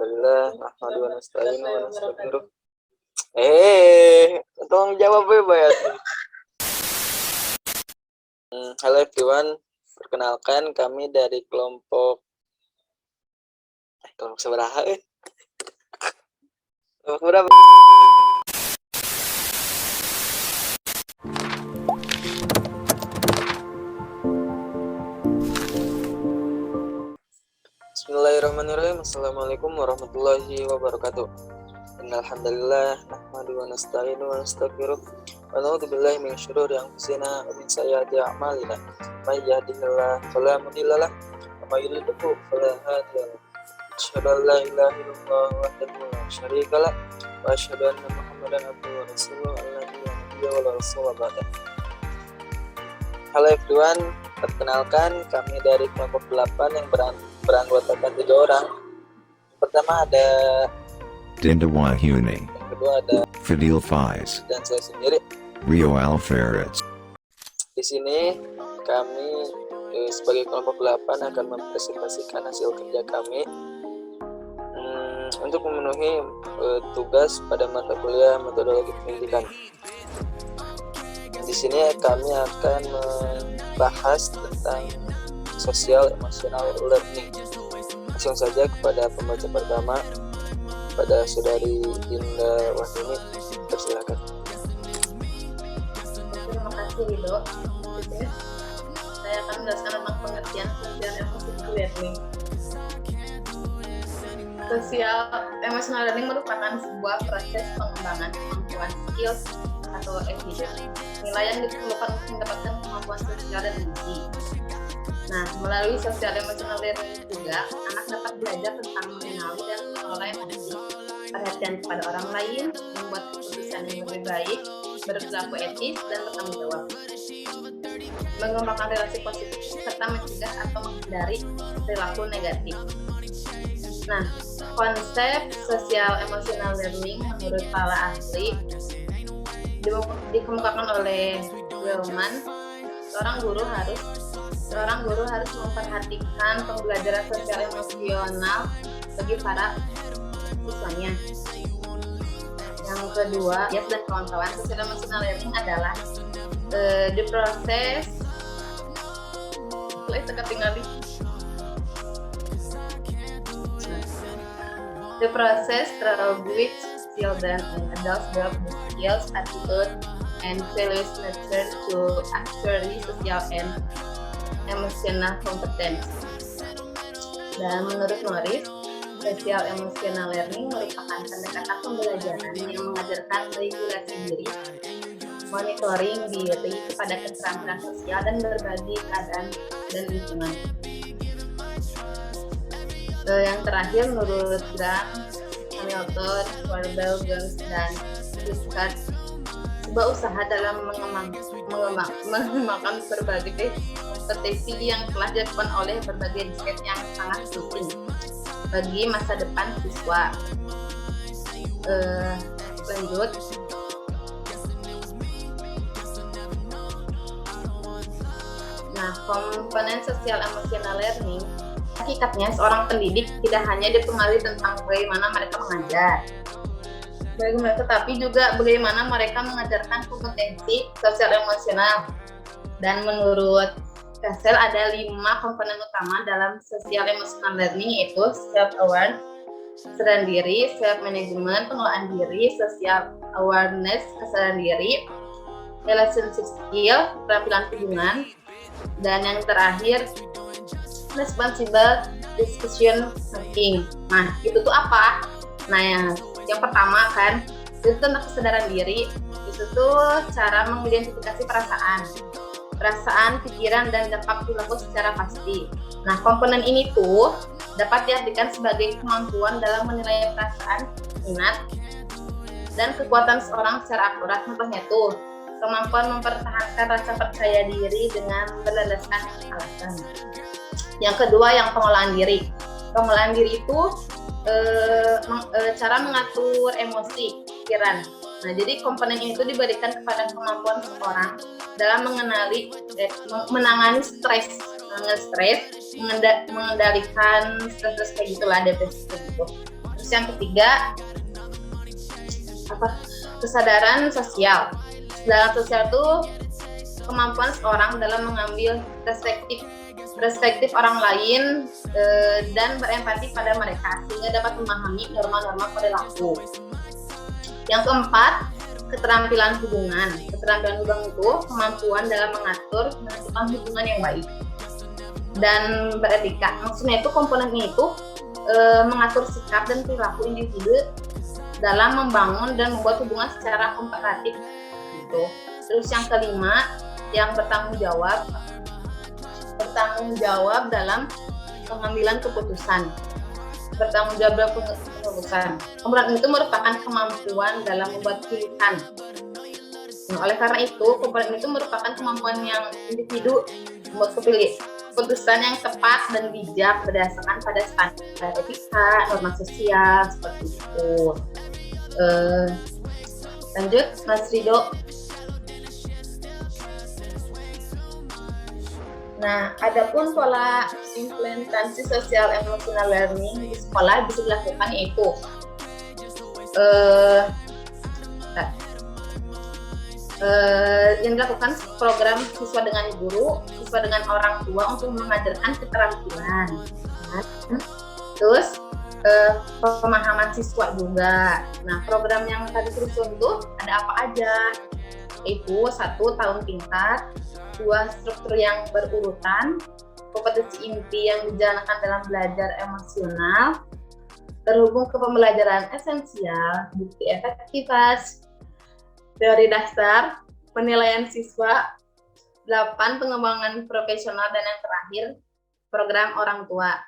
Alhamdulillah, nahmadu wa nasta'inu wa nastaghfiruh. Tolong jawab ya. Halo everyone, perkenalkan kami dari kelompok seberapa? Kelompok berapa? Bismillahirrahmanirrahim. Assalamualaikum warahmatullahi wabarakatuh. Innal hamdalillah nahmadu wa nasta'inu wa nastaghfiruh wa na'udzu billahi min syururi anfusina wa min sayyiati a'malina. May yahdihillahu fala mudilla lahu wa may yudlil fala hadiya lahu. Asyhadu an la ilaha illallah wahdahu la syarika lahu wa asyhadu anna Muhammadan abduhu wa rasuluhu alladzi la nabiyya wa la rasula ba'da. Halo everyone, perkenalkan kami dari kelompok 8 yang beranggotakan 3 orang. Pertama ada Dinda Wahyuni, yang kedua ada Fadil Faiz, dan saya sendiri. Rio Alferez. Di sini kami sebagai kelompok 8 akan mempresentasikan hasil kerja kami untuk memenuhi tugas pada mata kuliah metodologi pendidikan. Di sini kami akan membahas tentang sosial emosional learning. Langsung saja kepada pembaca pertama, pada saudari Dinda Wahyuni, persilakan. Terima kasih Rido. Saya akan menjelaskan tentang pengertian sosial emosional learning. Sosial emosional learning merupakan sebuah proses pengembangan kemampuan skills atau ability, nilai yang diperlukan untuk mendapatkan kemampuan sosial dan emosi. Nah, melalui sosial emosional learning juga, anak dapat belajar tentang mengenali dan mengelola empati, perhatian kepada orang lain, membuat keputusan yang lebih baik, berperilaku etis, dan bertanggung jawab, mengembangkan relasi positif, serta mencegah atau menghindari perilaku negatif. Nah, konsep sosial emosional learning menurut para ahli dikemukakan oleh Wellman. Seorang guru harus memperhatikan pembelajaran sosial emosional bagi para siswanya. Yang kedua, Yas dan kawan-kawan, sosial emosional learning adalah diproses the process through which children and adults develop the skills, attitude, and values necessary to actually social and emotional competence. Dan menurut Norris, social emotional learning merupakan pendekatan pembelajaran yang mengajarkan regulasi diri, monitoring diri kepada keterampilan sosial, dan berbagi keadaan dan lingkungan. Yang terakhir, menurut Grant, Hamilton, Warbel, Jones, dan Giscard, sebuah usaha dalam mengembangkan berbagai kompetensi yang telah dilakukan oleh berbagai riset yang sangat penting bagi masa depan siswa. Lanjut. Nah, komponen sosial emosional learning, hakikatnya seorang pendidik tidak hanya dipengaruhi tentang bagaimana mereka mengajar, tetapi juga bagaimana mereka mengajarkan kompetensi sosial emosional. Dan menurut Cassell ada 5 komponen utama dalam sosial emosional learning, yaitu self-aware, kesadaran diri, self-management, pengelolaan diri, social awareness, kesadaran diri, relationship skill, keterampilan hubungan, dan yang terakhir responsible decision making. Nah, itu tuh apa? Nah, yang pertama kan, itu tentang kesadaran diri. Itu tuh cara mengidentifikasi perasaan, pikiran, dan dampak perilaku secara pasti. Nah, komponen ini tuh dapat diartikan sebagai kemampuan dalam menilai perasaan, minat, dan kekuatan seorang secara akurat. Contohnya tuh, kemampuan mempertahankan rasa percaya diri dengan berlandaskan alasan. Yang kedua, yang pengelolaan diri. Pengelolaan diri itu cara mengatur emosi, pikiran. Nah, jadi komponen itu diberikan kepada kemampuan seseorang dalam menangani stres, mengendalikan stres kayak gitulah, depresi gitu. Terus yang ketiga, kesadaran sosial. Kesadaran sosial itu kemampuan seorang dalam mengambil perspektif orang lain dan berempati pada mereka sehingga dapat memahami norma-norma perilaku. Yang keempat, keterampilan hubungan. Keterampilan hubungan itu kemampuan dalam menentukan hubungan yang baik dan beretika. Maksudnya itu komponennya itu mengatur sikap dan perilaku individu dalam membangun dan membuat hubungan secara kooperatif gitu. Terus yang kelima, yang bertanggung jawab dalam pengambilan keputusan. Bertanggung jawab dalam keputusan. Komponen itu merupakan kemampuan dalam membuat pilihan. Nah, oleh karena itu, komponen itu merupakan kemampuan yang individu membuat keputusan yang tepat dan bijak berdasarkan pada standar etika, norma sosial, seperti itu. Lanjut, Mas Rido. Nah, adapun pola implementasi sosial emotional learning di sekolah bisa dilakukan yaitu yang dilakukan program siswa dengan guru, siswa dengan orang tua untuk mengajarkan keterampilan. Terus pemahaman siswa juga. Nah, program yang tadi tersusun itu ada apa aja? Yaitu 1, tahun tingkat, 2, struktur yang berurutan, kompetensi inti yang dijalankan dalam belajar emosional, terhubung ke pembelajaran esensial, bukti efektivitas, teori dasar, penilaian siswa, 8, pengembangan profesional, dan yang terakhir, program orang tua.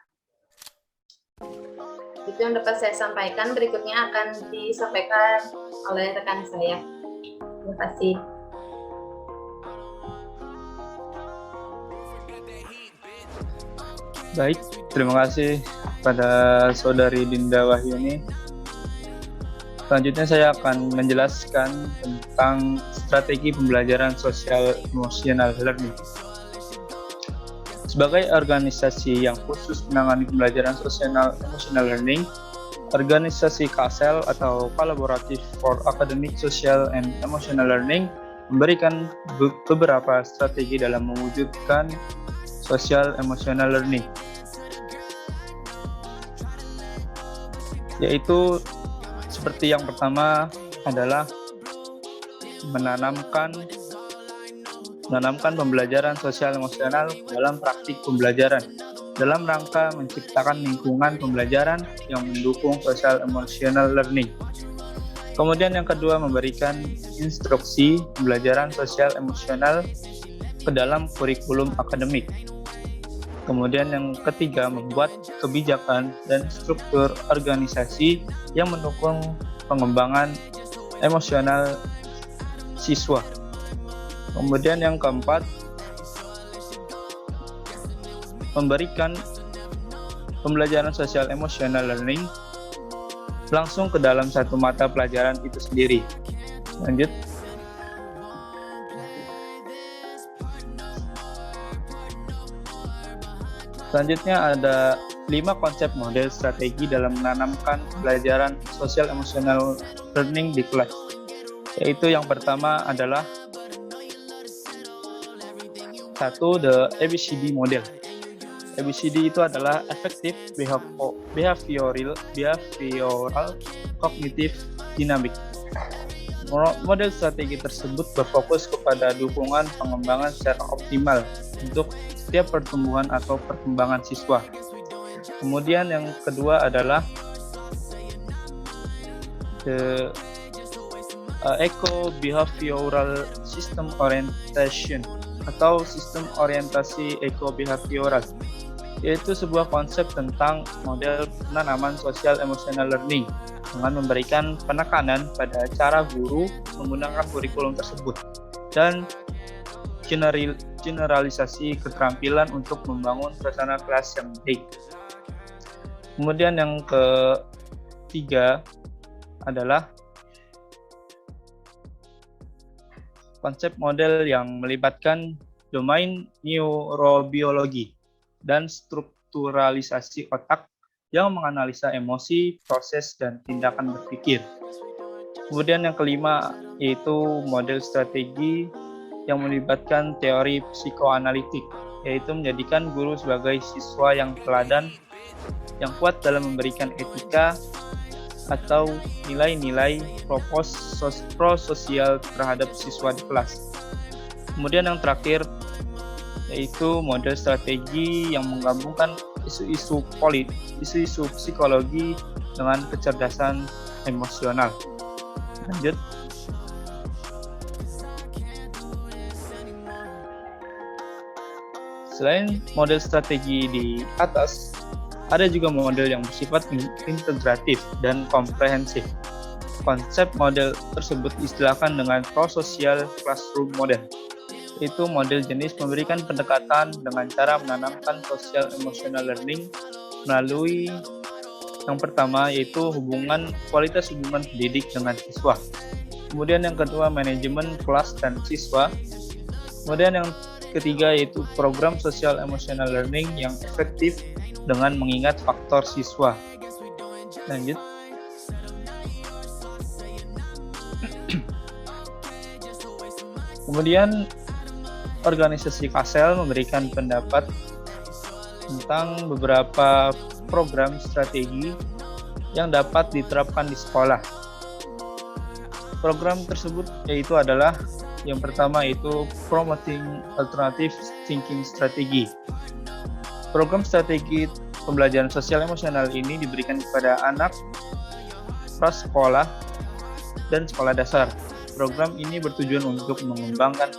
Itu yang dapat saya sampaikan. Berikutnya akan disampaikan oleh rekan saya. Terima kasih. Baik, terima kasih pada Saudari Dinda Wahyuni. Selanjutnya saya akan menjelaskan tentang strategi pembelajaran sosial emotional learning. Sebagai organisasi yang khusus menangani pembelajaran sosial emotional learning, organisasi KASEL atau Collaborative for Academic Social and Emotional Learning memberikan beberapa strategi dalam mewujudkan social emotional learning, yaitu seperti yang pertama adalah menanamkan pembelajaran sosial emosional dalam praktik pembelajaran dalam rangka menciptakan lingkungan pembelajaran yang mendukung social emotional learning. Kemudian yang kedua, memberikan instruksi pembelajaran sosial emosional ke dalam kurikulum akademik. Kemudian yang ketiga, membuat kebijakan dan struktur organisasi yang mendukung pengembangan emosional siswa. Kemudian yang keempat, memberikan pembelajaran sosial emotional learning langsung ke dalam satu mata pelajaran itu sendiri. Lanjut. Selanjutnya ada 5 konsep model strategi dalam menanamkan pelajaran sosial emotional learning di kelas. Yaitu yang pertama adalah 1. The ABCD model. ABCD itu adalah Effective Behavioral Cognitive Dynamic. Model strategi tersebut berfokus kepada dukungan pengembangan secara optimal untuk setiap pertumbuhan atau perkembangan siswa. Kemudian yang kedua adalah the Eco-Behavioral System Orientation atau sistem orientasi eco-behavioral, yaitu sebuah konsep tentang model penanaman sosial emotional learning dengan memberikan penekanan pada cara guru menggunakan kurikulum tersebut dan generalisasi keterampilan untuk membangun suasana kelas yang baik. Kemudian yang ketiga adalah konsep model yang melibatkan domain neurobiologi dan strukturalisasi otak yang menganalisa emosi, proses, dan tindakan berpikir. Kemudian yang kelima yaitu model strategi yang melibatkan teori psikoanalitik, yaitu menjadikan guru sebagai siswa yang teladan, yang kuat dalam memberikan etika atau nilai-nilai prososial terhadap siswa di kelas. Kemudian yang terakhir yaitu model strategi yang menggabungkan isu-isu psikologi dengan kecerdasan emosional. Lanjut. Selain model strategi di atas, ada juga model yang bersifat integratif dan komprehensif. Konsep model tersebut diistilahkan dengan prosocial classroom model. Itu model jenis memberikan pendekatan dengan cara menanamkan social emotional learning melalui yang pertama yaitu kualitas hubungan pendidik dengan siswa. Kemudian yang kedua manajemen kelas dan siswa. Kemudian yang ketiga yaitu program social emotional learning yang efektif dengan mengingat faktor siswa. Lanjut. Kemudian organisasi Kasel memberikan pendapat tentang beberapa program strategi yang dapat diterapkan di sekolah. Program tersebut yaitu adalah yang pertama yaitu Promoting Alternative Thinking Strategy. Program strategi pembelajaran sosial emosional ini diberikan kepada anak prasekolah dan sekolah dasar. Program ini bertujuan untuk mengembangkan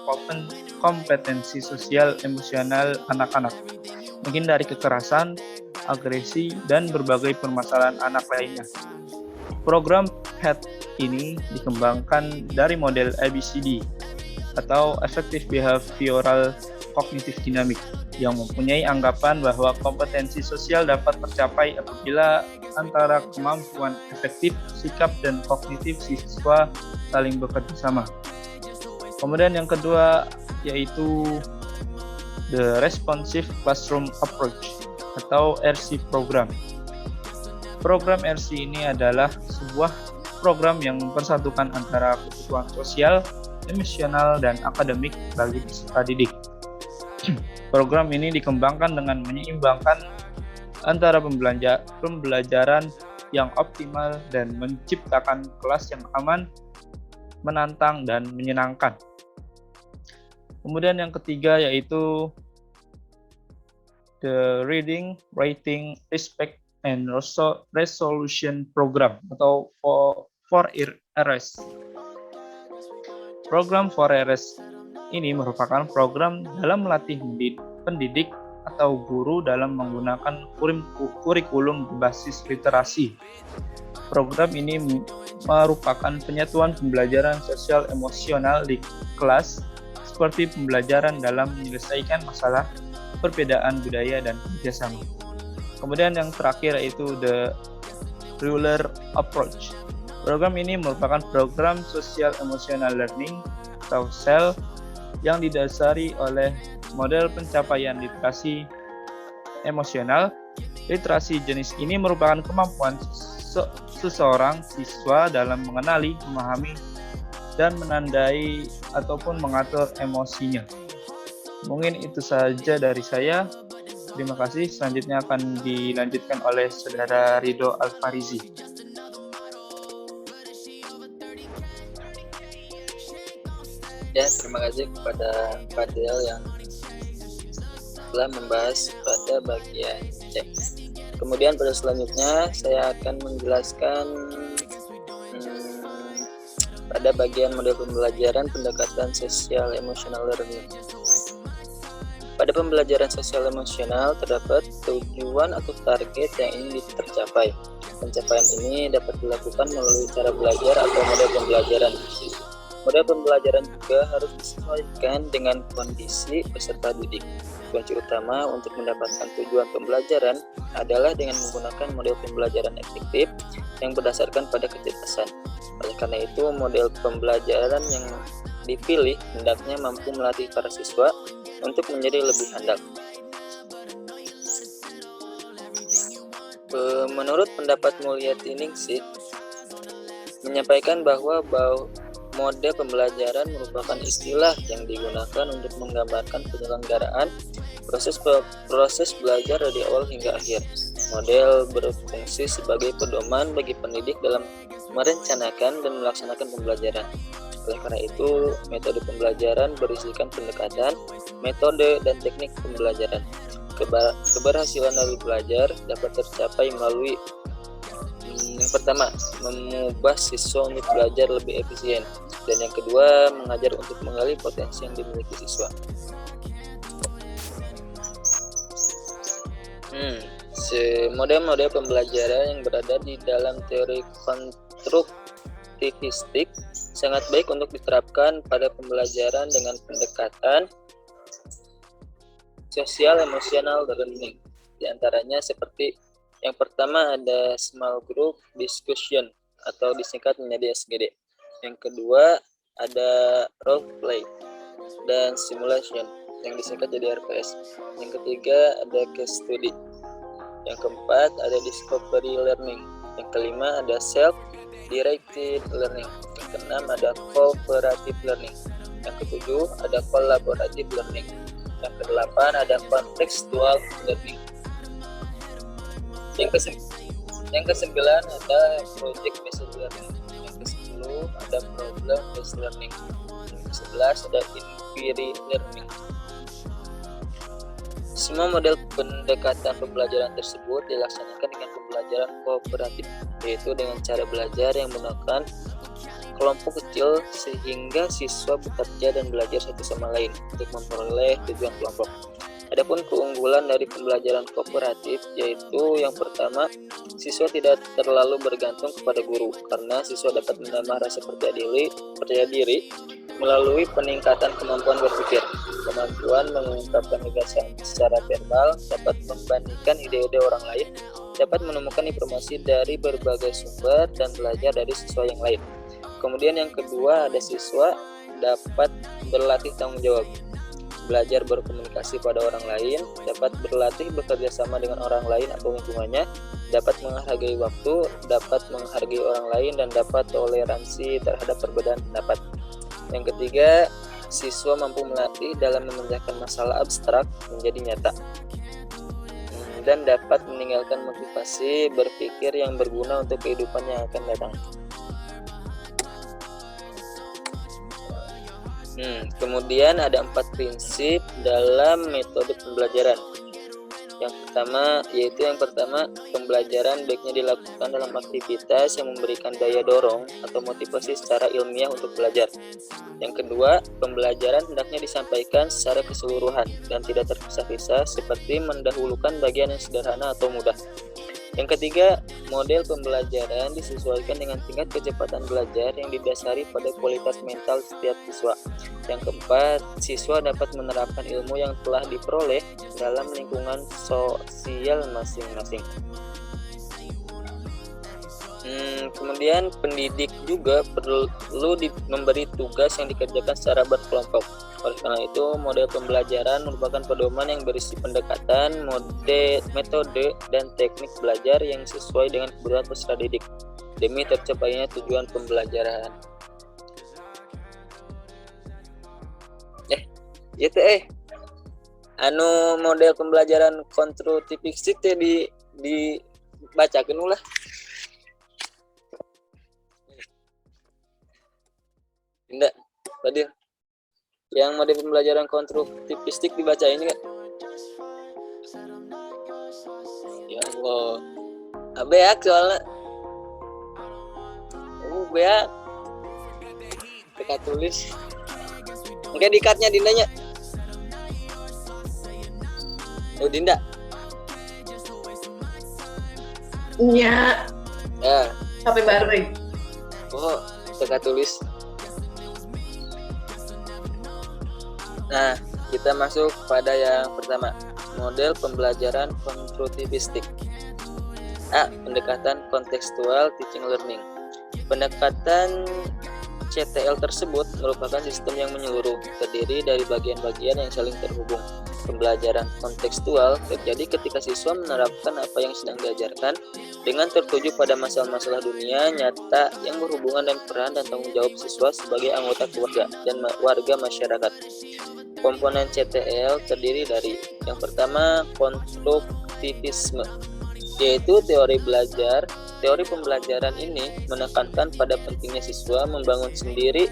kompetensi sosial emosional anak-anak, menghindari kekerasan, agresi, dan berbagai permasalahan anak lainnya. Program PET ini dikembangkan dari model ABCD atau Affective Behavioral Cognitive Dynamic yang mempunyai anggapan bahwa kompetensi sosial dapat tercapai apabila antara kemampuan efektif, sikap, dan kognitif siswa saling bekerja sama. Kemudian yang kedua yaitu The Responsive Classroom Approach atau RC program. Program RC ini adalah sebuah program yang mempersatukan antara kebutuhan sosial, emosional, dan akademik bagi peserta didik. Program ini dikembangkan dengan menyeimbangkan antara pembelajaran yang optimal dan menciptakan kelas yang aman, menantang, dan menyenangkan. Kemudian yang ketiga yaitu the Reading, Writing, Respect, and Resolution Program atau 4RS. Program 4RS ini merupakan program dalam melatih pendidik atau guru dalam menggunakan kurikulum berbasis literasi. Program ini merupakan penyatuan pembelajaran sosial emosional di kelas seperti pembelajaran dalam menyelesaikan masalah, perbedaan budaya, dan kerjasama. Kemudian yang terakhir yaitu the Ruler Approach. Program ini merupakan program Social Emotional Learning atau SEL yang didasari oleh model pencapaian literasi emosional. Literasi jenis ini merupakan kemampuan seseorang siswa dalam mengenali, memahami, dan menandai ataupun mengatur emosinya. Mungkin itu saja dari saya. Terima kasih. Selanjutnya akan dilanjutkan oleh Saudara Ridho Alfarizi. Ya, terima kasih kepada Fadil yang telah membahas pada bagian C. Kemudian pada selanjutnya saya akan menjelaskan pada bagian model pembelajaran pendekatan sosial emotional learning. Pada pembelajaran sosial emosional terdapat tujuan atau target yang ingin tercapai. Pencapaian ini dapat dilakukan melalui cara belajar atau model pembelajaran. Model pembelajaran juga harus disesuaikan dengan kondisi peserta didik. Kunci utama untuk mendapatkan tujuan pembelajaran adalah dengan menggunakan model pembelajaran efektif yang berdasarkan pada kecerdasan. Oleh karena itu, model pembelajaran yang dipilih hendaknya mampu melatih para siswa untuk menjadi lebih handal. Menurut pendapat Mulyati Ningsih menyampaikan bahwa mode pembelajaran merupakan istilah yang digunakan untuk menggambarkan penyelenggaraan proses belajar dari awal hingga akhir. Model berfungsi sebagai pedoman bagi pendidik dalam merencanakan dan melaksanakan pembelajaran. Oleh karena itu, metode pembelajaran berisikan pendekatan, metode, dan teknik pembelajaran. Keberhasilan dari belajar dapat tercapai melalui yang pertama, mengubah siswa untuk belajar lebih efisien, dan yang kedua, mengajar untuk menggali potensi yang dimiliki siswa. Model-model pembelajaran yang berada di dalam teori konstruktivistik sangat baik untuk diterapkan pada pembelajaran dengan pendekatan sosial emosional learning. Di antaranya seperti yang pertama ada small group discussion atau disingkat menjadi SGD. Yang kedua ada role play dan simulation yang disingkat jadi RPS. Yang ketiga ada case study. Yang keempat ada discovery learning. Yang kelima ada self-directed learning. Yang keenam ada cooperative learning. Yang ketujuh ada collaborative learning. Yang kedelapan ada contextual learning. Yang kesembilan ada project based learning. Yang ke-10 ada problem based learning. Yang ke-11 ada inquiry learning. Semua model pendekatan pembelajaran tersebut dilaksanakan dengan pembelajaran kooperatif, yaitu dengan cara belajar yang menggunakan kelompok kecil sehingga siswa bekerja dan belajar satu sama lain untuk memperoleh tujuan kelompok. Adapun keunggulan dari pembelajaran kooperatif yaitu yang pertama, siswa tidak terlalu bergantung kepada guru karena siswa dapat menambah rasa percaya diri melalui peningkatan kemampuan berpikir, kemampuan mengungkapkan gagasan secara verbal, dapat membandingkan ide-ide orang lain, dapat menemukan informasi dari berbagai sumber dan belajar dari siswa yang lain. Kemudian yang kedua ada siswa dapat berlatih tanggung jawab, belajar berkomunikasi pada orang lain, dapat berlatih bekerja sama dengan orang lain atau lingkungannya, dapat menghargai waktu, dapat menghargai orang lain, dan dapat toleransi terhadap perbedaan pendapat. Yang ketiga, siswa mampu melatih dalam memecahkan masalah abstrak menjadi nyata dan dapat meninggalkan motivasi berpikir yang berguna untuk kehidupan yang akan datang. Kemudian ada 4 prinsip dalam metode pembelajaran. Yang pertama, pembelajaran baiknya dilakukan dalam aktivitas yang memberikan daya dorong atau motivasi secara ilmiah untuk belajar. Yang kedua, pembelajaran hendaknya disampaikan secara keseluruhan dan tidak terpisah-pisah seperti mendahulukan bagian yang sederhana atau mudah. Yang ketiga, model pembelajaran disesuaikan dengan tingkat kecepatan belajar yang didasari pada kualitas mental setiap siswa. Yang keempat, siswa dapat menerapkan ilmu yang telah diperoleh dalam lingkungan sosial masing-masing. Kemudian pendidik juga perlu memberi tugas yang dikerjakan secara berkelompok. Oleh karena itu, model pembelajaran merupakan pedoman yang berisi pendekatan, metode, dan teknik belajar yang sesuai dengan kebutuhan peserta didik demi tercapainya tujuan pembelajaran. Model pembelajaran konstruktivistik teh dibacakeun ulah. Tidak, Fadil. Yang model pembelajaran konstruktivistik dibacain enggak? Ya Allah. Beak soalnya. Beak. Teka tulis. Mungkin dikatnya Dindanya. Dinda. Iya. Ya. Sampai baru. Oh, teka tulis. Nah, kita masuk pada yang pertama, model pembelajaran konstruktivistik. A. Pendekatan kontekstual teaching learning. Pendekatan CTL tersebut merupakan sistem yang menyeluruh, terdiri dari bagian-bagian yang saling terhubung. Pembelajaran kontekstual terjadi ketika siswa menerapkan apa yang sedang diajarkan dengan tertuju pada masalah-masalah dunia nyata yang berhubungan dengan peran dan tanggung jawab siswa sebagai anggota keluarga dan warga masyarakat. Komponen CTL terdiri dari yang pertama konstruktivisme, yaitu teori belajar. Teori pembelajaran ini menekankan pada pentingnya siswa membangun sendiri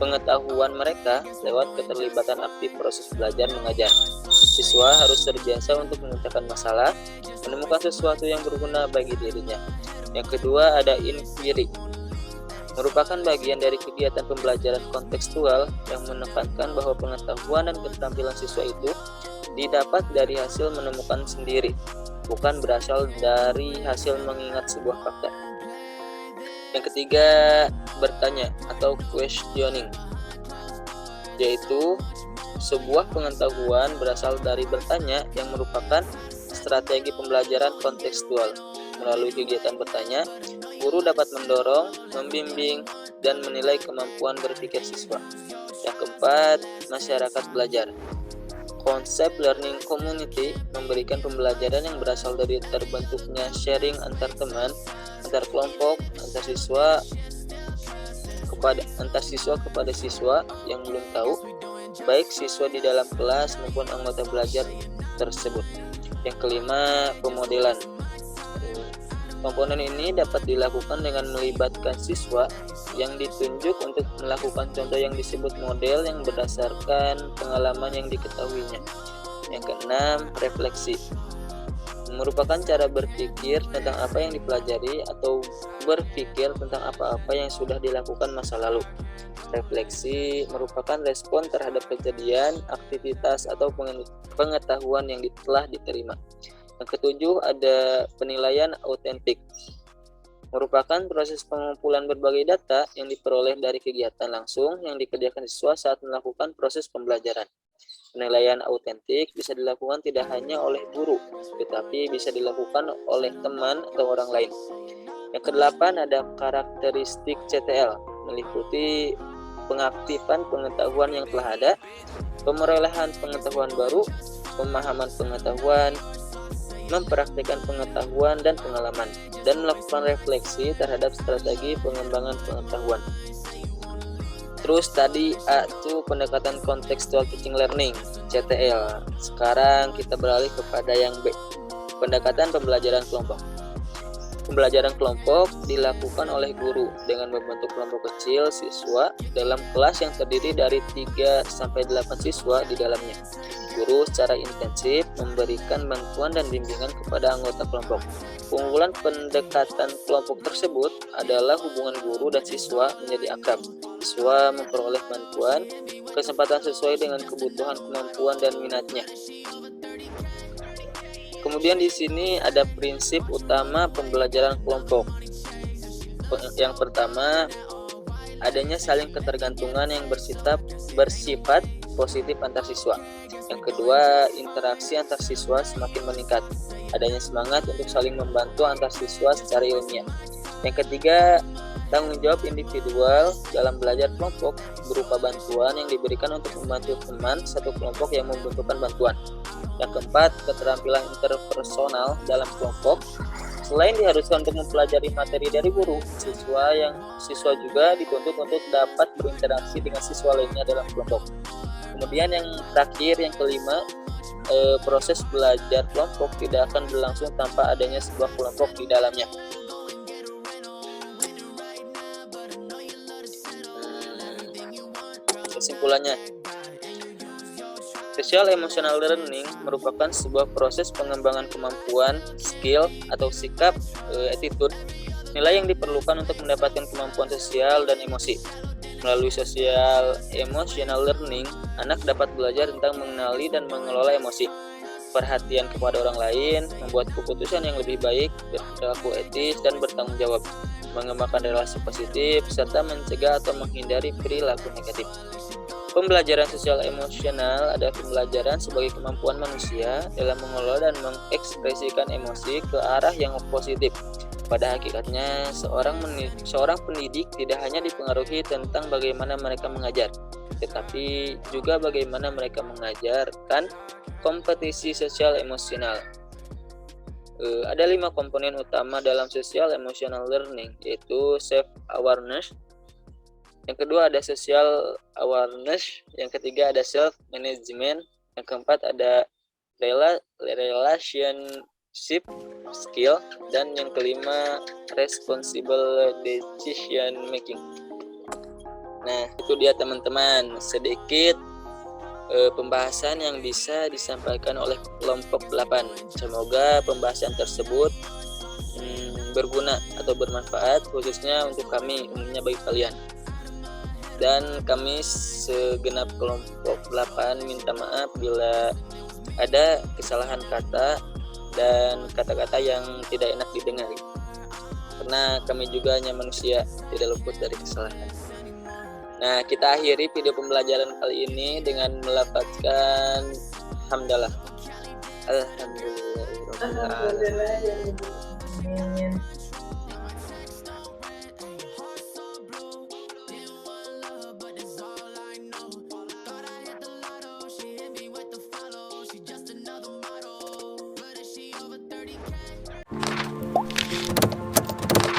pengetahuan mereka lewat keterlibatan aktif proses belajar mengajar. Siswa harus terbiasa untuk memecahkan masalah, menemukan sesuatu yang berguna bagi dirinya. Yang kedua ada inquiry, merupakan bagian dari kegiatan pembelajaran kontekstual yang menekankan bahwa pengetahuan dan keterampilan siswa itu didapat dari hasil menemukan sendiri, bukan berasal dari hasil mengingat sebuah fakta. Yang ketiga, bertanya atau questioning, yaitu sebuah pengetahuan berasal dari bertanya yang merupakan strategi pembelajaran kontekstual. Melalui kegiatan bertanya, guru dapat mendorong, membimbing, dan menilai kemampuan berpikir siswa. Yang keempat, masyarakat belajar. Konsep learning community memberikan pembelajaran yang berasal dari terbentuknya sharing antar teman, antar kelompok, antar siswa kepada siswa yang belum tahu, baik siswa di dalam kelas maupun anggota belajar tersebut. Yang kelima, pemodelan. Komponen ini dapat dilakukan dengan melibatkan siswa yang ditunjuk untuk melakukan contoh yang disebut model yang berdasarkan pengalaman yang diketahuinya. Yang keenam, refleksi. Merupakan cara berpikir tentang apa yang dipelajari atau berpikir tentang apa-apa yang sudah dilakukan masa lalu. Refleksi merupakan respon terhadap kejadian, aktivitas, atau pengetahuan yang telah diterima. Yang ketujuh ada penilaian autentik. Merupakan proses pengumpulan berbagai data yang diperoleh dari kegiatan langsung yang dikerjakan siswa saat melakukan proses pembelajaran. Penilaian autentik bisa dilakukan tidak hanya oleh guru, tetapi bisa dilakukan oleh teman atau orang lain. Yang kedelapan ada karakteristik CTL, meliputi pengaktifan pengetahuan yang telah ada, pemerolehan pengetahuan baru, pemahaman pengetahuan, mempraktikkan pengetahuan dan pengalaman, dan melakukan refleksi terhadap strategi pengembangan pengetahuan. Terus tadi A itu pendekatan contextual teaching learning, CTL. Sekarang kita beralih kepada yang B, pendekatan pembelajaran kelompok. Pembelajaran kelompok dilakukan oleh guru dengan membentuk kelompok kecil siswa dalam kelas yang terdiri dari 3-8 siswa di dalamnya. Guru secara intensif memberikan bantuan dan bimbingan kepada anggota kelompok. Keunggulan pendekatan kelompok tersebut adalah hubungan guru dan siswa menjadi akrab. Siswa memperoleh bantuan, kesempatan sesuai dengan kebutuhan, kemampuan, dan minatnya. Kemudian di sini ada prinsip utama pembelajaran kelompok. Yang pertama, adanya saling ketergantungan yang bersifat positif antar siswa. Yang kedua, interaksi antar siswa semakin meningkat. Adanya semangat untuk saling membantu antar siswa secara ilmiah. Yang ketiga, tanggung jawab individual dalam belajar kelompok berupa bantuan yang diberikan untuk membantu teman satu kelompok yang membutuhkan bantuan. Yang keempat, keterampilan interpersonal dalam kelompok. Selain diharuskan untuk mempelajari materi dari guru, siswa juga dituntut untuk dapat berinteraksi dengan siswa lainnya dalam kelompok. Kemudian yang terakhir, yang kelima, proses belajar kelompok tidak akan berlangsung tanpa adanya sebuah kelompok di dalamnya. Kesimpulannya, social emotional learning merupakan sebuah proses pengembangan kemampuan, skill, atau sikap, attitude, nilai yang diperlukan untuk mendapatkan kemampuan sosial dan emosi. Melalui social emotional learning, anak dapat belajar tentang mengenali dan mengelola emosi, perhatian kepada orang lain, membuat keputusan yang lebih baik, berperilaku etis, dan bertanggung jawab, mengembangkan relasi positif, serta mencegah atau menghindari perilaku negatif. Pembelajaran sosial emosional adalah pembelajaran sebagai kemampuan manusia dalam mengelola dan mengekspresikan emosi ke arah yang positif. Pada hakikatnya, seorang pendidik tidak hanya dipengaruhi tentang bagaimana mereka mengajar, tetapi juga bagaimana mereka mengajarkan kompetisi sosial emosional. Ada 5 komponen utama dalam social emotional learning, yaitu self awareness. Yang kedua ada social awareness, yang ketiga ada self management, yang keempat ada relationship skill, dan yang kelima responsible decision making. Nah, itu dia teman-teman sedikit pembahasan yang bisa disampaikan oleh kelompok 8. Semoga pembahasan tersebut berguna atau bermanfaat khususnya untuk kami, umumnya bagi kalian. Dan kami segenap kelompok 8 minta maaf bila ada kesalahan kata dan kata-kata yang tidak enak didengar, karena kami juga hanya manusia, tidak luput dari kesalahan. Nah, kita akhiri video pembelajaran kali ini dengan melafazkan hamdalah. Alhamdulillah. Alhamdulillah.